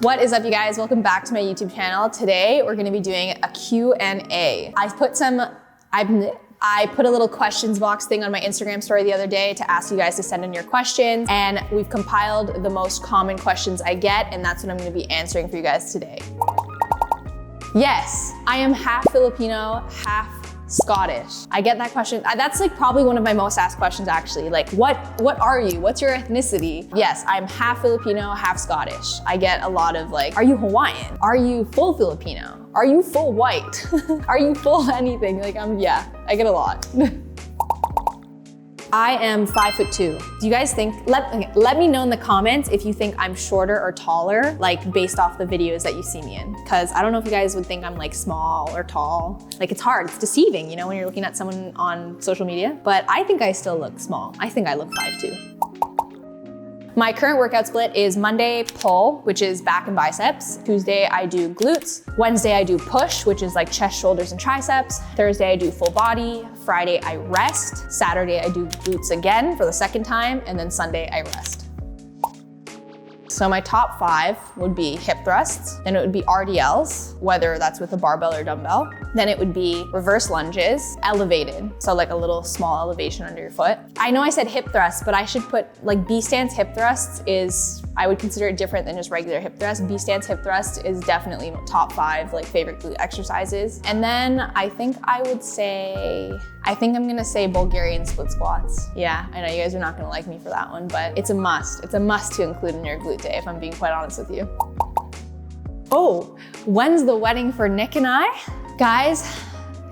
What is up, you guys? Welcome back to my YouTube channel. Today, we're gonna be doing a Q&A. I put a little questions box thing on my Instagram story the other day to ask you guys to send in your questions, and we've compiled the most common questions I get, and that's what I'm gonna be answering for you guys today. Yes, I am half Filipino, half Scottish. I get that question. That's like probably one of my most asked questions actually. Like, what are you? What's your ethnicity? Yes, I'm half Filipino, half Scottish. I get a lot of like, are you Hawaiian? Are you full Filipino? Are you full white? Are you full anything? Like, yeah, I get a lot. I am 5'2". Do you guys think, let me know in the comments if you think I'm shorter or taller, like based off the videos that you see me in. Cause I don't know if you guys would think I'm like small or tall. Like it's hard, it's deceiving, you know, when you're looking at someone on social media, but I think I still look small. I think I look 5'2". My current workout split is Monday pull, which is back and biceps. Tuesday I do glutes. Wednesday I do push, which is like chest, shoulders, and triceps. Thursday I do full body. Friday I rest. Saturday I do glutes again for the second time, and then Sunday I rest. So my top 5 would be hip thrusts, then it would be RDLs, whether that's with a barbell or dumbbell. Then it would be reverse lunges, elevated, so like a little small elevation under your foot. I know I said hip thrusts, but I should put like B-stance hip thrusts is, I would consider it different than just regular hip thrust. B-stance hip thrust is definitely top 5 like favorite glute exercises. And then I think I'm gonna say Bulgarian split squats. Yeah, I know you guys are not gonna like me for that one, but it's a must. It's a must to include in your glute day, if I'm being quite honest with you. Oh, when's the wedding for Nick and I? Guys,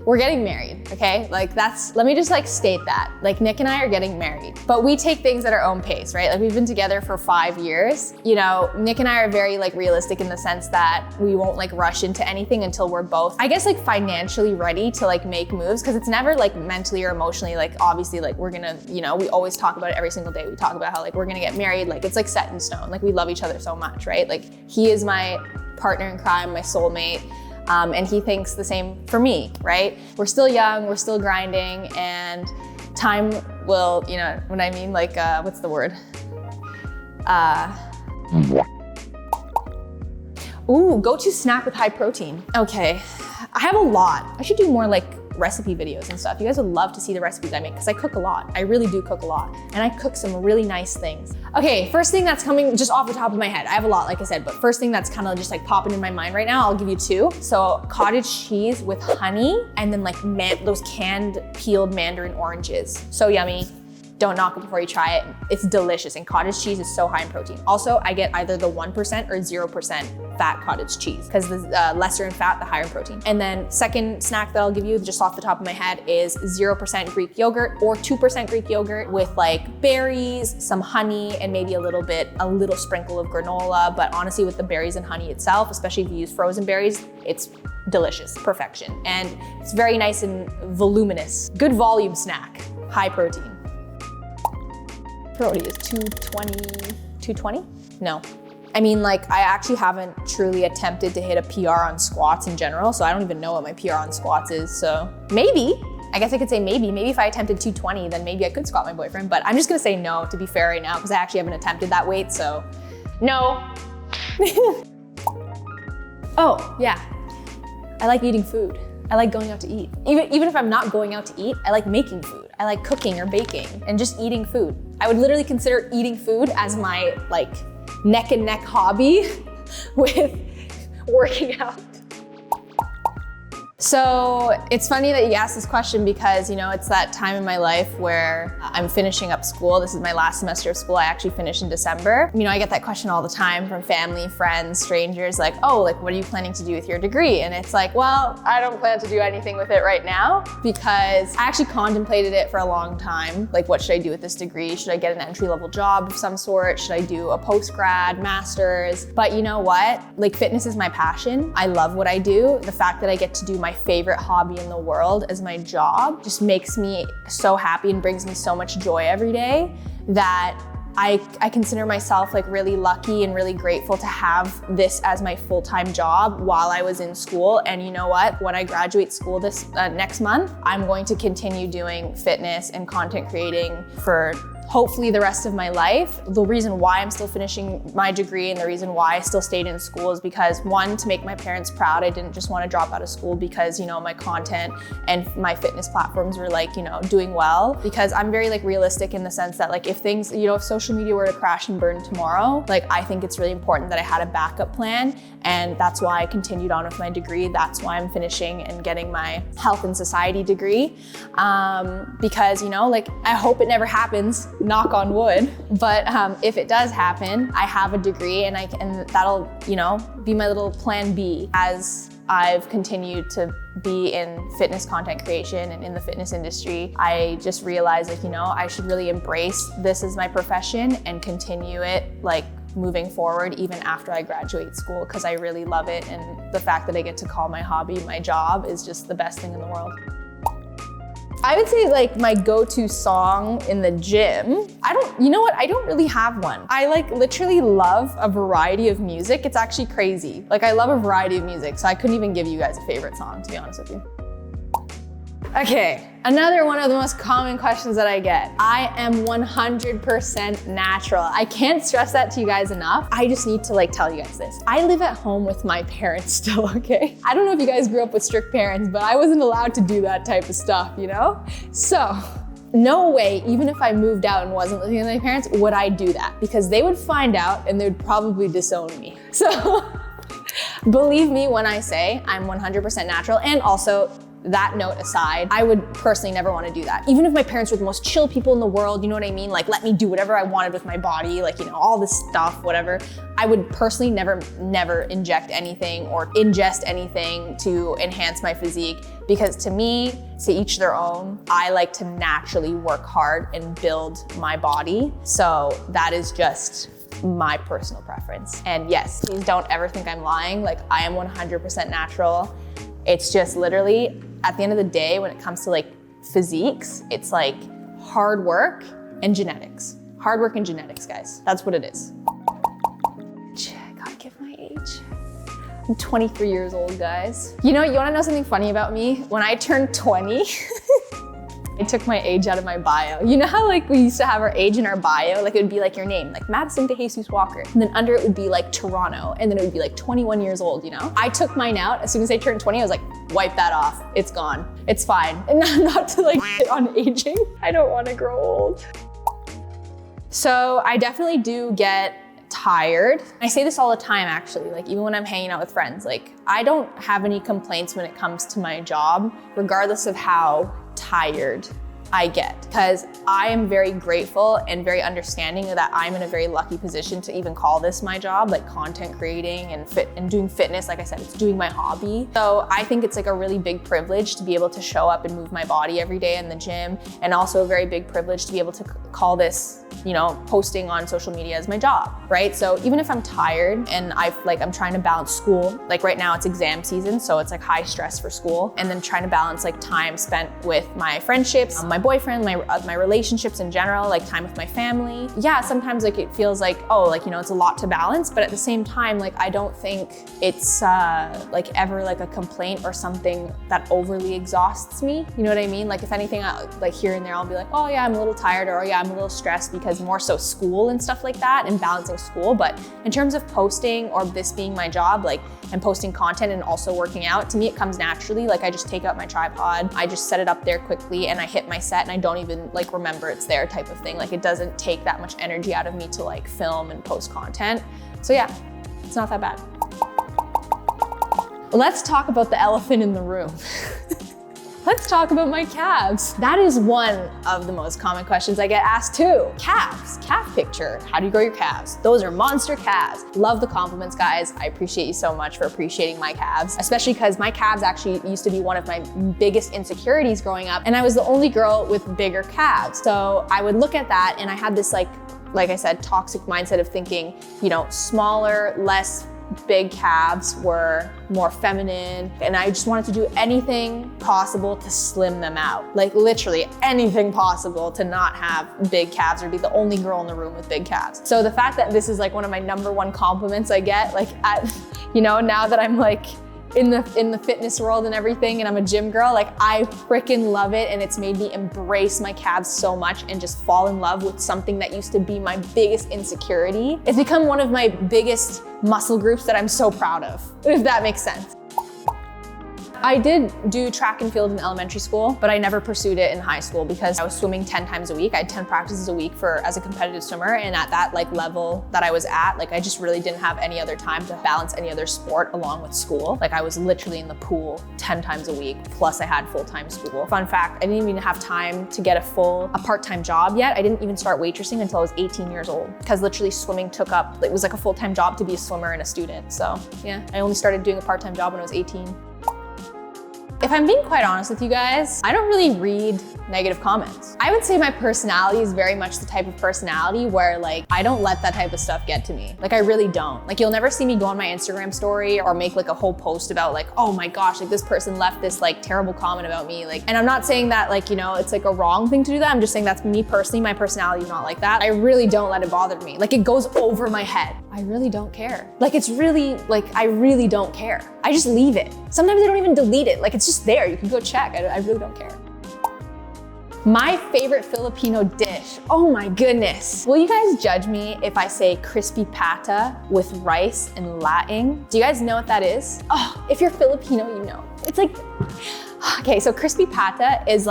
we're getting married, okay? Like let me just like state that. Like Nick and I are getting married, but we take things at our own pace, right? Like we've been together for 5 years. You know, Nick and I are very like realistic in the sense that we won't like rush into anything until we're both, I guess, like financially ready to like make moves, because it's never like mentally or emotionally, like obviously like we're gonna, you know, we always talk about it every single day. We talk about how like we're gonna get married, like it's like set in stone. Like we love each other so much, right? Like he is my partner in crime, my soulmate. And he thinks the same for me, right? We're still young, we're still grinding, and time will, you know what I mean? Like, what's the word? Ooh, go-to snack with high protein. Okay, I have a lot. I should do more like recipe videos and stuff. You guys would love to see the recipes I make because I cook a lot. I really do cook a lot. And I cook some really nice things. Okay, first thing that's coming just off the top of my head. I have a lot, like I said, but first thing that's kind of just like popping in my mind right now, I'll give you 2. So cottage cheese with honey, and then like those canned peeled mandarin oranges. So yummy. Don't knock it before you try it. It's delicious, and cottage cheese is so high in protein. Also, I get either the 1% or 0% fat cottage cheese, because the lesser in fat, the higher in protein. And then second snack that I'll give you just off the top of my head is 0% Greek yogurt or 2% Greek yogurt with like berries, some honey, and maybe a little sprinkle of granola. But honestly, with the berries and honey itself, especially if you use frozen berries, it's delicious, perfection. And it's very nice and voluminous. Good volume snack, high protein. What is 220? No. I mean, like, I actually haven't truly attempted to hit a PR on squats in general, so I don't even know what my PR on squats is, so maybe. I guess I could say maybe. Maybe if I attempted 220, then maybe I could squat my boyfriend, but I'm just gonna say no, to be fair right now, because I actually haven't attempted that weight, so no. Oh, yeah. I like eating food. I like going out to eat. Even if I'm not going out to eat, I like making food. I like cooking or baking and just eating food. I would literally consider eating food as my like neck and neck hobby with working out. So it's funny that you asked this question because, you know, it's that time in my life where I'm finishing up school. This is my last semester of school. I actually finished in December. You know, I get that question all the time from family, friends, strangers, like, oh, like, what are you planning to do with your degree? And it's like, well, I don't plan to do anything with it right now because I actually contemplated it for a long time. Like, what should I do with this degree? Should I get an entry-level job of some sort? Should I do a post-grad, master's? But you know what? Like, fitness is my passion. I love what I do. The fact that I get to do my favorite hobby in the world as my job just makes me so happy and brings me so much joy every day that I consider myself like really lucky and really grateful to have this as my full-time job while I was in school. And you know what? When I graduate school this next month, I'm going to continue doing fitness and content creating for hopefully the rest of my life. The reason why I'm still finishing my degree and the reason why I still stayed in school is because, one, to make my parents proud. I didn't just want to drop out of school because, you know, my content and my fitness platforms were like, you know, doing well. Because I'm very like realistic in the sense that like if things, you know, if social media were to crash and burn tomorrow, like I think it's really important that I had a backup plan. And that's why I continued on with my degree. That's why I'm finishing and getting my health and society degree. Because, you know, like I hope it never happens, knock on wood. But if it does happen, I have a degree and that'll, you know, be my little plan B as I've continued to be in fitness content creation and in the fitness industry. I just realized like, you know, I should really embrace this as my profession and continue it like moving forward even after I graduate school, because I really love it. And the fact that I get to call my hobby my job is just the best thing in the world. I would say like my go-to song in the gym, you know what? I don't really have one. I like literally love a variety of music. It's actually crazy. Like I love a variety of music, so I couldn't even give you guys a favorite song, to be honest with you. Okay, another one of the most common questions that I get. I am 100% natural. I can't stress that to you guys enough. I just need to like tell you guys this. I live at home with my parents still, okay? I don't know if you guys grew up with strict parents, but I wasn't allowed to do that type of stuff, you know? So, no way, even if I moved out and wasn't living with my parents, would I do that, because they would find out and they would probably disown me. So, believe me when I say I'm 100% natural. And also, that note aside, I would personally never want to do that. Even if my parents were the most chill people in the world, you know what I mean? Like, let me do whatever I wanted with my body, like, you know, all this stuff, whatever. I would personally never inject anything or ingest anything to enhance my physique, because to me, to each their own, I like to naturally work hard and build my body. So that is just my personal preference. And yes, please don't ever think I'm lying. Like, I am 100% natural. It's just literally, at the end of the day, when it comes to like physiques, it's like hard work and genetics. Hard work and genetics, guys. That's what it is. I gotta give my age. I'm 23 years old, guys. You know, you wanna know something funny about me? When I turned 20, I took my age out of my bio. You know how like we used to have our age in our bio? Like it would be like your name, like Madison DeJesus Walker. And then under it would be like Toronto. And then it would be like 21 years old, you know? I took mine out. As soon as I turned 20, I was like, wipe that off. It's gone. It's fine. And not to like shit on aging. I don't want to grow old. So I definitely do get tired. I say this all the time, actually, like even when I'm hanging out with friends, like I don't have any complaints when it comes to my job, regardless of how tired I get, because I am very grateful and very understanding that I'm in a very lucky position to even call this my job, like content creating and doing fitness. Like I said, it's doing my hobby. So I think it's like a really big privilege to be able to show up and move my body every day in the gym, and also a very big privilege to be able to call this, you know, posting on social media as my job, right? So even if I'm tired and I'm trying to balance school, like right now it's exam season, so it's like high stress for school, and then trying to balance like time spent with my friendships, my boyfriend, my relationships in general, like time with my family. Yeah, sometimes like it feels like, oh, like, you know, it's a lot to balance, but at the same time, like I don't think it's like ever like a complaint or something that overly exhausts me. You know what I mean? Like if anything, like here and there, I'll be like, oh yeah, I'm a little tired, or oh yeah, I'm a little stressed, because more so school and stuff like that and balancing school. But in terms of posting or this being my job, like, and posting content and also working out, to me it comes naturally. Like I just take out my tripod, I just set it up there quickly, and I hit my set, and I don't even like remember it's there type of thing. Like it doesn't take that much energy out of me to like film and post content. So yeah, it's not that bad. Let's talk about the elephant in the room. Let's talk about my calves. That is one of the most common questions I get asked too. Calves, calf picture. How do you grow your calves? Those are monster calves. Love the compliments, guys. I appreciate you so much for appreciating my calves, especially because my calves actually used to be one of my biggest insecurities growing up, and I was the only girl with bigger calves. So I would look at that and I had this like I said, toxic mindset of thinking, you know, smaller, less big calves were more feminine, and I just wanted to do anything possible to slim them out. Like literally anything possible to not have big calves or be the only girl in the room with big calves. So the fact that this is like one of my #1 compliments I get, like you know, now that I'm like in the fitness world and everything, and I'm a gym girl, like I freaking love it, and it's made me embrace my calves so much and just fall in love with something that used to be my biggest insecurity. It's become one of my biggest muscle groups that I'm so proud of, if that makes sense. I did do track and field in elementary school, but I never pursued it in high school because I was swimming 10 times a week. I had 10 practices a week as a competitive swimmer. And at that level that I was at, I just really didn't have any other time to balance any other sport along with school. I was literally in the pool 10 times a week, plus I had full-time school. Fun fact, I didn't even have time to get a part-time job yet. I didn't even start waitressing until I was 18 years old because literally swimming it was like a full-time job to be a swimmer and a student. So yeah, I only started doing a part-time job when I was 18. If I'm being quite honest with you guys, I don't really read negative comments. I would say my personality is very much the type of personality where I don't let that type of stuff get to me. I really don't. You'll never see me go on my Instagram story or make a whole post about oh my gosh, this person left this terrible comment about me. And I'm not saying that it's a wrong thing to do that. I'm just saying that's me personally. My personality is not like that. I really don't let it bother me. It goes over my head. I really don't care. It's really I really don't care. I just leave it. Sometimes I don't even delete it. It's just there. You can go check. I really don't care. My favorite Filipino dish. Oh my goodness. Will you guys judge me if I say crispy pata with rice and laing? Do you guys know what that is? Oh, if you're Filipino, you know. It's okay, so crispy pata is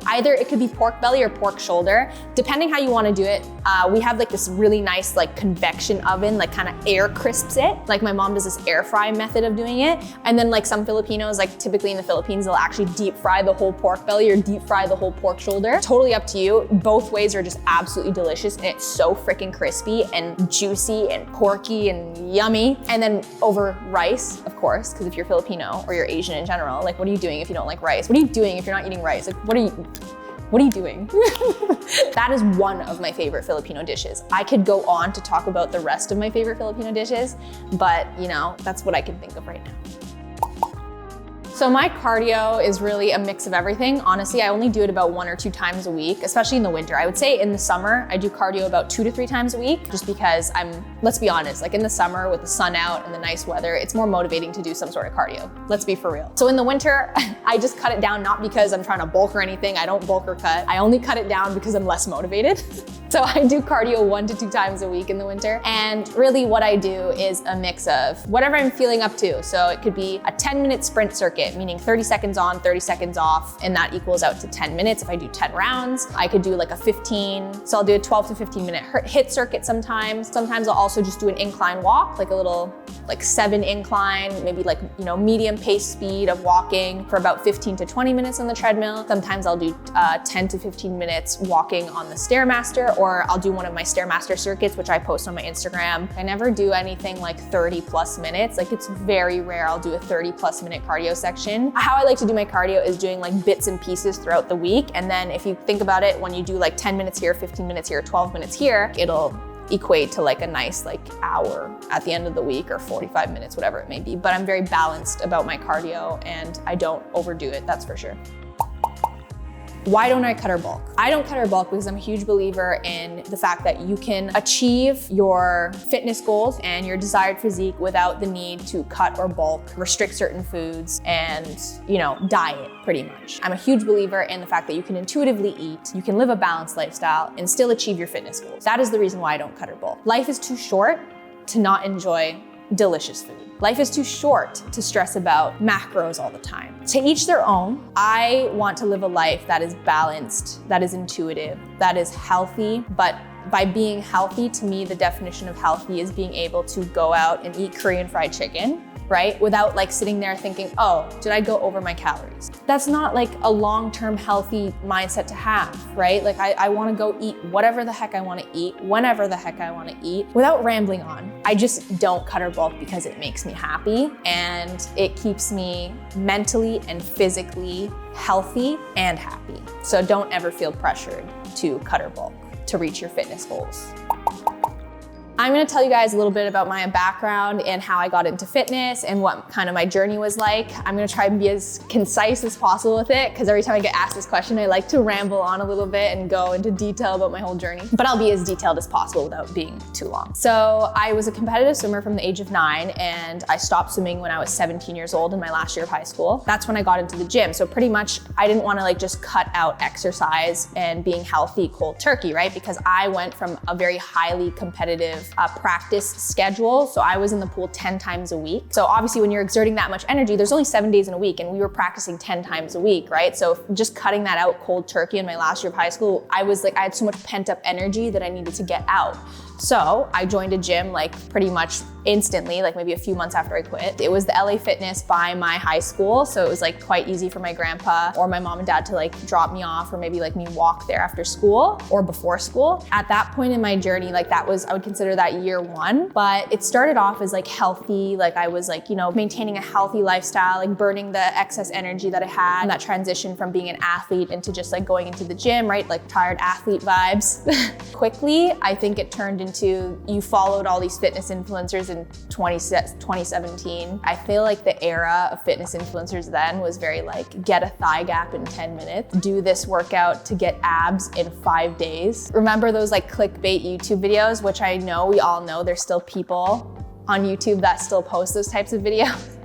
either it could be pork belly or pork shoulder, depending how you want to do it. We have this really nice convection oven, kind of air crisps it. My mom does this air fry method of doing it. And then some Filipinos, typically in the Philippines, they'll actually deep fry the whole pork belly or deep fry the whole pork shoulder. Totally up to you. Both ways are just absolutely delicious, and it's so freaking crispy and juicy and porky and yummy. And then over rice, of course, because if you're Filipino or you're Asian in general, what are you doing if you don't like rice? What are you doing if you're not eating rice? What are you doing? That is one of my favorite Filipino dishes. I could go on to talk about the rest of my favorite Filipino dishes, but that's what I can think of right now. So my cardio is really a mix of everything. Honestly, I only do it about 1 or 2 times a week, especially in the winter. I would say in the summer, I do cardio about 2 to 3 times a week, just because let's be honest, in the summer with the sun out and the nice weather, it's more motivating to do some sort of cardio. Let's be for real. So in the winter, I just cut it down, not because I'm trying to bulk or anything. I don't bulk or cut. I only cut it down because I'm less motivated. So I do cardio 1 to 2 times a week in the winter. And really what I do is a mix of whatever I'm feeling up to. So it could be a 10-minute sprint circuit, meaning 30 seconds on, 30 seconds off, and that equals out to 10 minutes if I do 10 rounds. I could do a 15, so I'll do a 12 to 15 minute HIIT circuit sometimes. Sometimes I'll also just do an incline walk, a little 7 incline, maybe medium pace speed of walking for about 15 to 20 minutes on the treadmill. Sometimes I'll do 10 to 15 minutes walking on the Stairmaster, or I'll do one of my Stairmaster circuits, which I post on my Instagram. I never do anything 30 plus minutes. It's very rare I'll do a 30 plus minute cardio section. How I like to do my cardio is doing bits and pieces throughout the week. And then if you think about it, when you do 10 minutes here, 15 minutes here, 12 minutes here, it'll equate to a nice hour at the end of the week, or 45 minutes, whatever it may be. But I'm very balanced about my cardio and I don't overdo it, that's for sure. Why don't I cut or bulk? I don't cut or bulk because I'm a huge believer in the fact that you can achieve your fitness goals and your desired physique without the need to cut or bulk, restrict certain foods, and diet pretty much. I'm a huge believer in the fact that you can intuitively eat, you can live a balanced lifestyle, and still achieve your fitness goals. That is the reason why I don't cut or bulk. Life is too short to not enjoy delicious food. Life is too short to stress about macros all the time. To each their own. I want to live a life that is balanced, that is intuitive, that is healthy, but by being healthy, to me, the definition of healthy is being able to go out and eat Korean fried chicken, right? Without sitting there thinking, oh, did I go over my calories? That's not a long-term healthy mindset to have, right? I wanna go eat whatever the heck I wanna eat, whenever the heck I wanna eat, without rambling on. I just don't cut or bulk because it makes me happy and it keeps me mentally and physically healthy and happy. So don't ever feel pressured to cut or bulk to reach your fitness goals. I'm gonna tell you guys a little bit about my background and how I got into fitness and what kind of my journey was like. I'm gonna try and be as concise as possible with it, because every time I get asked this question, I like to ramble on a little bit and go into detail about my whole journey. But I'll be as detailed as possible without being too long. So I was a competitive swimmer from the age of 9, and I stopped swimming when I was 17 years old in my last year of high school. That's when I got into the gym. So pretty much I didn't wanna like just cut out exercise and being healthy cold turkey, right? Because I went from a very highly competitive practice schedule. So I was in the pool 10 times a week. So obviously when you're exerting that much energy, there's only 7 days in a week, and we were practicing 10 times a week, right? So just cutting that out cold turkey in my last year of high school, I had so much pent up energy that I needed to get out. So I joined a gym like pretty much instantly, like maybe a few months after I quit. It was the LA Fitness by my high school. So it was like quite easy for my grandpa or my mom and dad to like drop me off, or maybe like me walk there after school or before school. At that point in my journey, like I would consider that year 1, but it started off as like healthy. Like I was like, maintaining a healthy lifestyle, like burning the excess energy that I had, and that transition from being an athlete into just like going into the gym, right? Like tired athlete vibes. Quickly, I think it turned into, you followed all these fitness influencers in 2017. I feel like the era of fitness influencers then was very like, get a thigh gap in 10 minutes, do this workout to get abs in 5 days. Remember those like clickbait YouTube videos, which I know we all know there's still people on YouTube that still post those types of videos.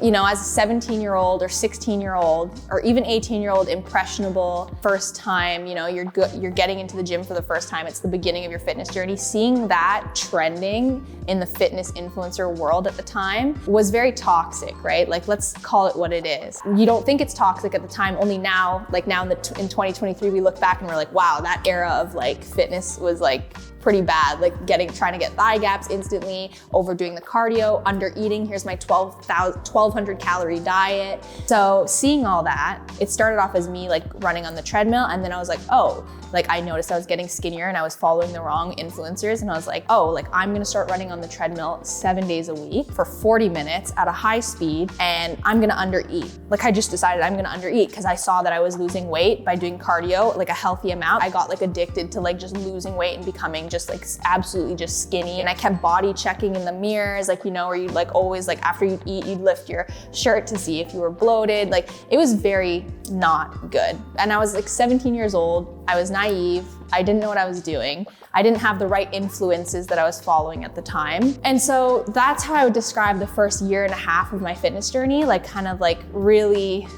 As a 17-year-old or 16-year-old or even 18-year-old impressionable, first time, you're getting into the gym for the first time, it's the beginning of your fitness journey. Seeing that trending in the fitness influencer world at the time was very toxic, right? Like, let's call it what it is. You don't think it's toxic at the time, only now, like now in 2023, we look back and we're like, wow, that era of like fitness was like pretty bad, like trying to get thigh gaps instantly, overdoing the cardio, under eating. Here's my 1,200 calorie diet. So seeing all that, it started off as me like running on the treadmill, and then I was like, oh, like I noticed I was getting skinnier and I was following the wrong influencers, and I was like, oh, like I'm gonna start running on the treadmill 7 days a week for 40 minutes at a high speed, and I'm gonna undereat. Like I just decided I'm gonna undereat because I saw that I was losing weight by doing cardio, like a healthy amount. I got like addicted to like just losing weight and becoming just like absolutely just skinny. And I kept body checking in the mirrors, like, where you'd like always like after you'd eat, you'd lift your shirt to see if you were bloated. Like it was very not good. And I was like 17 years old. I was naive. I didn't know what I was doing. I didn't have the right influences that I was following at the time. And so that's how I would describe the first year and a half of my fitness journey, like kind of like really,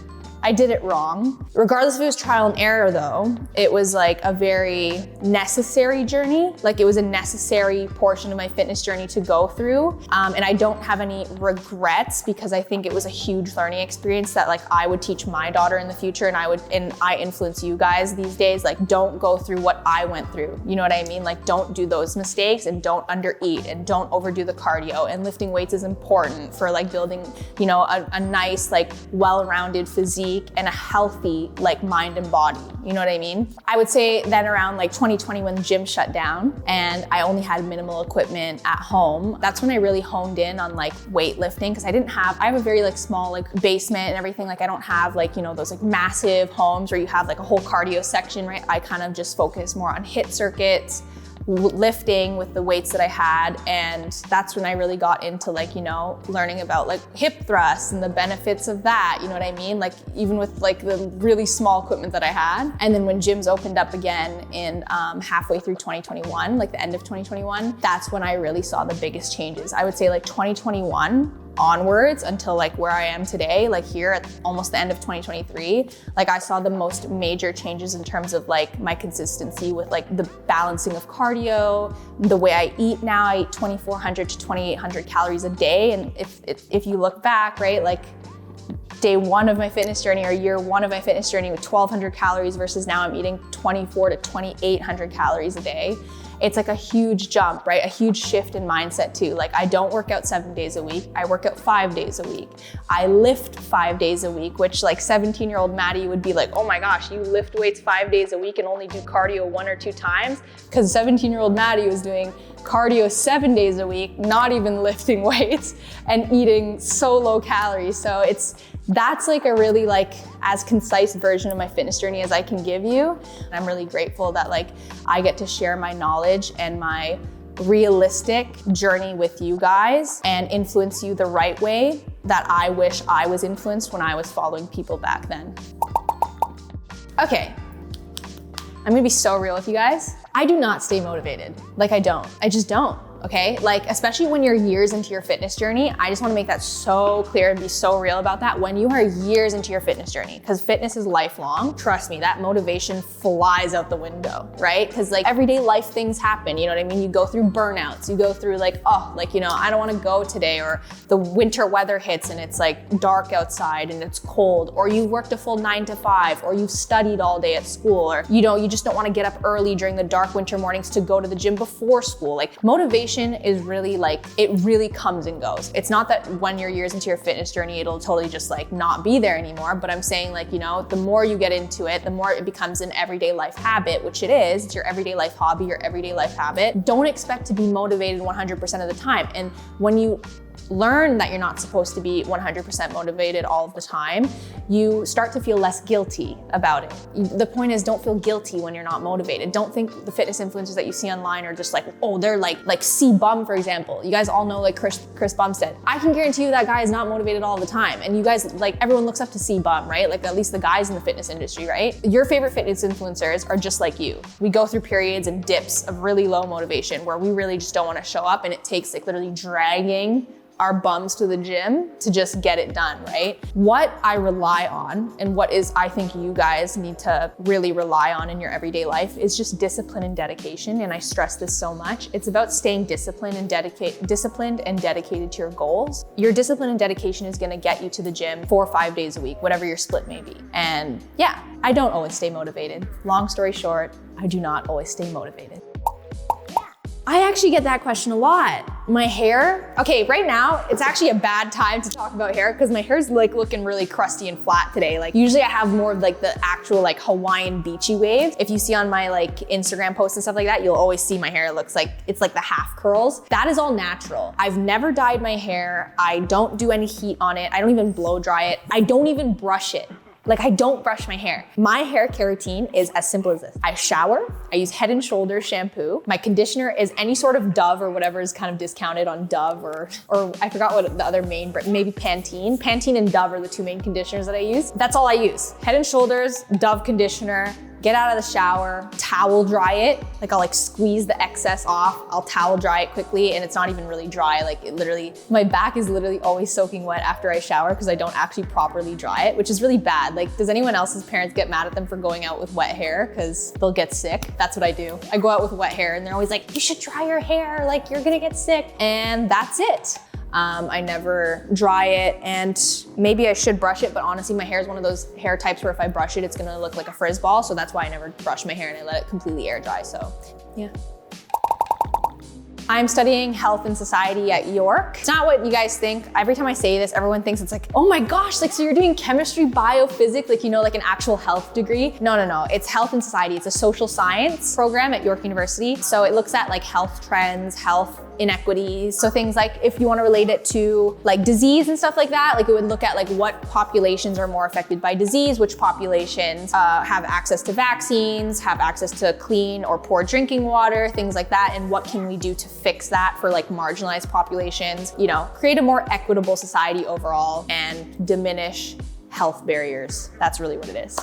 I did it wrong. Regardless if it was trial and error though, it was like a very necessary journey. Like it was a necessary portion of my fitness journey to go through. And I don't have any regrets, because I think it was a huge learning experience that like I would teach my daughter in the future, and I influence you guys these days. Like don't go through what I went through. You know what I mean? Like don't do those mistakes, and don't undereat, and don't overdo the cardio. And lifting weights is important for like building, a nice, like well-rounded physique and a healthy like mind and body. You know what I mean? I would say then around like 2020, when the gym shut down and I only had minimal equipment at home, that's when I really honed in on like weightlifting, because I have a very like small like basement and everything. Like I don't have like, those like massive homes where you have like a whole cardio section, right? I kind of just focus more on HIIT circuits, lifting with the weights that I had. And that's when I really got into like, learning about like hip thrusts and the benefits of that. You know what I mean? Like even with like the really small equipment that I had. And then when gyms opened up again in halfway through 2021, like the end of 2021, that's when I really saw the biggest changes. I would say like 2021 onwards until like where I am today, like here at almost the end of 2023, like I saw the most major changes in terms of like my consistency with like the balancing of cardio, the way I eat now. I eat 2,400 to 2,800 calories a day. And if you look back, right, like day 1 of my fitness journey or year 1 of my fitness journey with 1,200 calories versus now I'm eating 2,400 to 2,800 calories a day. It's like a huge jump, right? A huge shift in mindset too. Like I don't work out 7 days a week. I work out 5 days a week. I lift 5 days a week, which like 17-year-old Maddie would be like, oh my gosh, you lift weights 5 days a week and only do cardio 1 or 2 times? Because 17-year-old Maddie was doing cardio 7 days a week, not even lifting weights, and eating so low calories. So that's like a really like as concise version of my fitness journey as I can give you. And I'm really grateful that like I get to share my knowledge and my realistic journey with you guys and influence you the right way that I wish I was influenced when I was following people back then. Okay, I'm gonna be so real with you guys. I do not stay motivated. Like, I just don't. Okay, like especially when you're years into your fitness journey, I just wanna make that so clear and be so real about that. When you are years into your fitness journey, because fitness is lifelong, trust me, that motivation flies out the window, right? Because like everyday life things happen, you know what I mean? You go through burnouts, you go through like, oh, like, you know, I don't wanna go today, or the winter weather hits and it's like dark outside and it's cold, or you worked a full 9 to 5, or you've studied all day at school, or you know, you just don't wanna get up early during the dark winter mornings to go to the gym before school. Like motivation is really like, it really comes and goes. It's not that when you're years into your fitness journey, it'll totally just like not be there anymore. But I'm saying like, you know, the more you get into it, the more it becomes an everyday life habit, which it is. It's your everyday life hobby, your everyday life habit. Don't expect to be motivated 100% of the time. And when you learn that you're not supposed to be 100% motivated all of the time, you start to feel less guilty about it. The point is, don't feel guilty when you're not motivated. Don't think the fitness influencers that you see online are just like, oh, they're like C Bum, for example. You guys all know like Chris Bumstead. I can guarantee you that guy is not motivated all the time. And you guys, like, everyone looks up to C Bum, right? Like at least the guys in the fitness industry, right? Your favorite fitness influencers are just like you. We go through periods and dips of really low motivation where we really just don't want to show up, and it takes like literally dragging our bums to the gym to just get it done, right? What I rely on, and what is I think you guys need to really rely on in your everyday life, is just discipline and dedication. And I stress this so much. It's about staying disciplined and dedicated to your goals. Your discipline and dedication is gonna get you to the gym 4 or 5 days a week, whatever your split may be. And yeah, I don't always stay motivated. Long story short, I do not always stay motivated. I actually get that question a lot. My hair, okay, right now, it's actually a bad time to talk about hair because my hair's like looking really crusty and flat today. Like usually I have more of like the actual like Hawaiian beachy waves. If you see on my like Instagram posts and stuff like that, you'll always see my hair looks like, it's like the half curls. That is all natural. I've never dyed my hair. I don't do any heat on it. I don't even blow dry it. I don't even brush it. Like I don't brush my hair. My hair care routine is as simple as this. I shower, I use Head and Shoulders shampoo. My conditioner is any sort of Dove or whatever is kind of discounted on Dove or I forgot what the other main brand, maybe Pantene. Pantene and Dove are the two main conditioners that I use. That's all I use. Head and Shoulders, Dove conditioner, get out of the shower, towel dry it. Like I'll like squeeze the excess off. I'll towel dry it quickly and it's not even really dry. Like it literally, my back is literally always soaking wet after I shower because I don't actually properly dry it, which is really bad. Like does anyone else's parents get mad at them for going out with wet hair because they'll get sick? That's what I do. I go out with wet hair and they're always like, you should dry your hair, like you're gonna get sick. And that's it. I never dry it, and maybe I should brush it, but honestly my hair is one of those hair types where if I brush it, it's gonna look like a frizz ball, so that's why I never brush my hair and I let it completely air dry, so yeah. I'm studying health and society at York. It's not what you guys think. Every time I say this, everyone thinks it's like, oh my gosh, like so you're doing chemistry, biophysics, like you know, like an actual health degree. No, it's health and society. It's a social science program at York University. So it looks at like health trends, health inequities. So things like if you want to relate it to like disease and stuff like that, like it would look at like what populations are more affected by disease, which populations have access to vaccines, have access to clean or poor drinking water, things like that, and what can we do to fix that for like marginalized populations, you know, create a more equitable society overall and diminish health barriers. That's really what it is.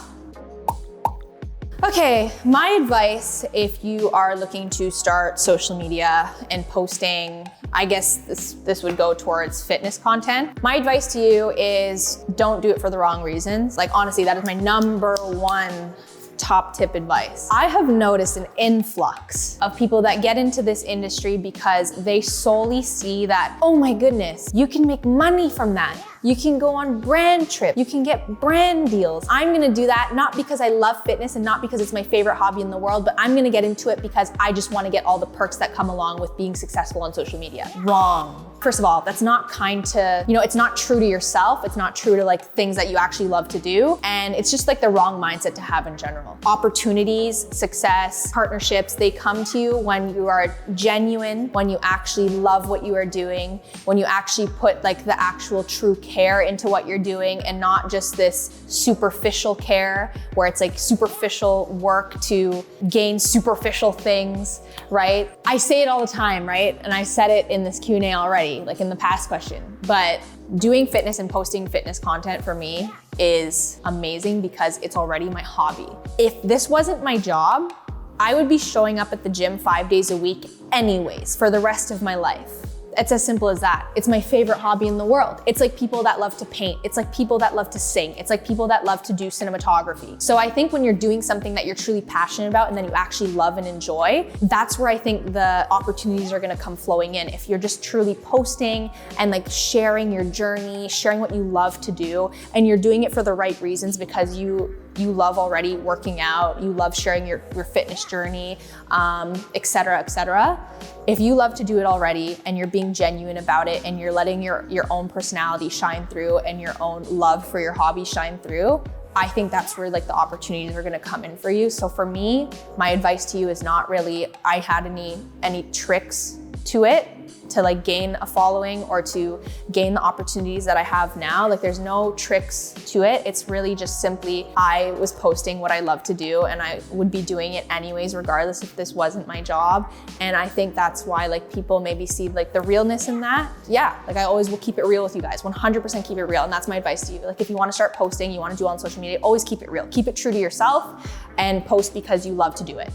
Okay, my advice if you are looking to start social media and posting, I guess this would go towards fitness content. My advice to you is don't do it for the wrong reasons. Like honestly, that is my #1 top tip advice. I have noticed an influx of people that get into this industry because they solely see that, oh my goodness, you can make money from that. You can go on brand trips. You can get brand deals. I'm gonna do that not because I love fitness and not because it's my favorite hobby in the world, but I'm gonna get into it because I just wanna get all the perks that come along with being successful on social media. Wrong. First of all, that's not kind to, you know, it's not true to yourself. It's not true to like things that you actually love to do. And it's just like the wrong mindset to have in general. Opportunities, success, partnerships, they come to you when you are genuine, when you actually love what you are doing, when you actually put like the actual true care into what you're doing and not just this superficial care where it's like superficial work to gain superficial things, right? I say it all the time, right? And I said it in this Q&A already, like in the past question, but doing fitness and posting fitness content for me is amazing because it's already my hobby. If this wasn't my job, I would be showing up at the gym 5 days a week anyways for the rest of my life. It's as simple as that. It's my favorite hobby in the world. It's like people that love to paint. It's like people that love to sing. It's like people that love to do cinematography. So I think when you're doing something that you're truly passionate about and then you actually love and enjoy, that's where I think the opportunities are gonna come flowing in. If you're just truly posting and like sharing your journey, sharing what you love to do, and you're doing it for the right reasons because you love already working out, you love sharing your fitness journey, et cetera, et cetera. If you love to do it already and you're being genuine about it and you're letting your own personality shine through and your own love for your hobby shine through, I think that's where like the opportunities are gonna come in for you. So for me, my advice to you is not really I had any tricks to it to like gain a following or to gain the opportunities that I have now. Like there's no tricks to it. It's really just simply I was posting what I love to do and I would be doing it anyways, regardless if this wasn't my job. And I think that's why like people maybe see like the realness in that. Yeah, like I always will keep it real with you guys, 100% keep it real. And that's my advice to you. Like if you wanna start posting, you wanna do it on social media, always keep it real. Keep it true to yourself and post because you love to do it.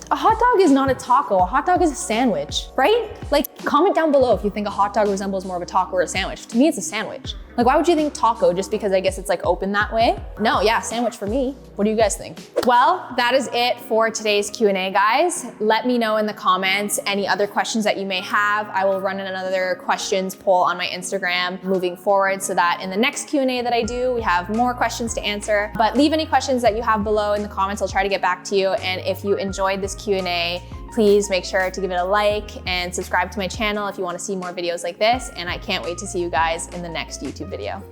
A hot dog is not a taco. A hot dog is a sandwich, right? Like, comment down below if you think a hot dog resembles more of a taco or a sandwich. To me, it's a sandwich. Like, why would you think taco just because I guess it's like open that way? No, yeah, sandwich for me. What do you guys think? Well, that is it for today's Q&A, guys. Let me know in the comments any other questions that you may have. I will run another questions poll on my Instagram moving forward so that in the next Q&A that I do, we have more questions to answer. But leave any questions that you have below in the comments. I'll try to get back to you. And if you enjoyed this Q&A, please make sure to give it a like and subscribe to my channel if you want to see more videos like this. And I can't wait to see you guys in the next YouTube video.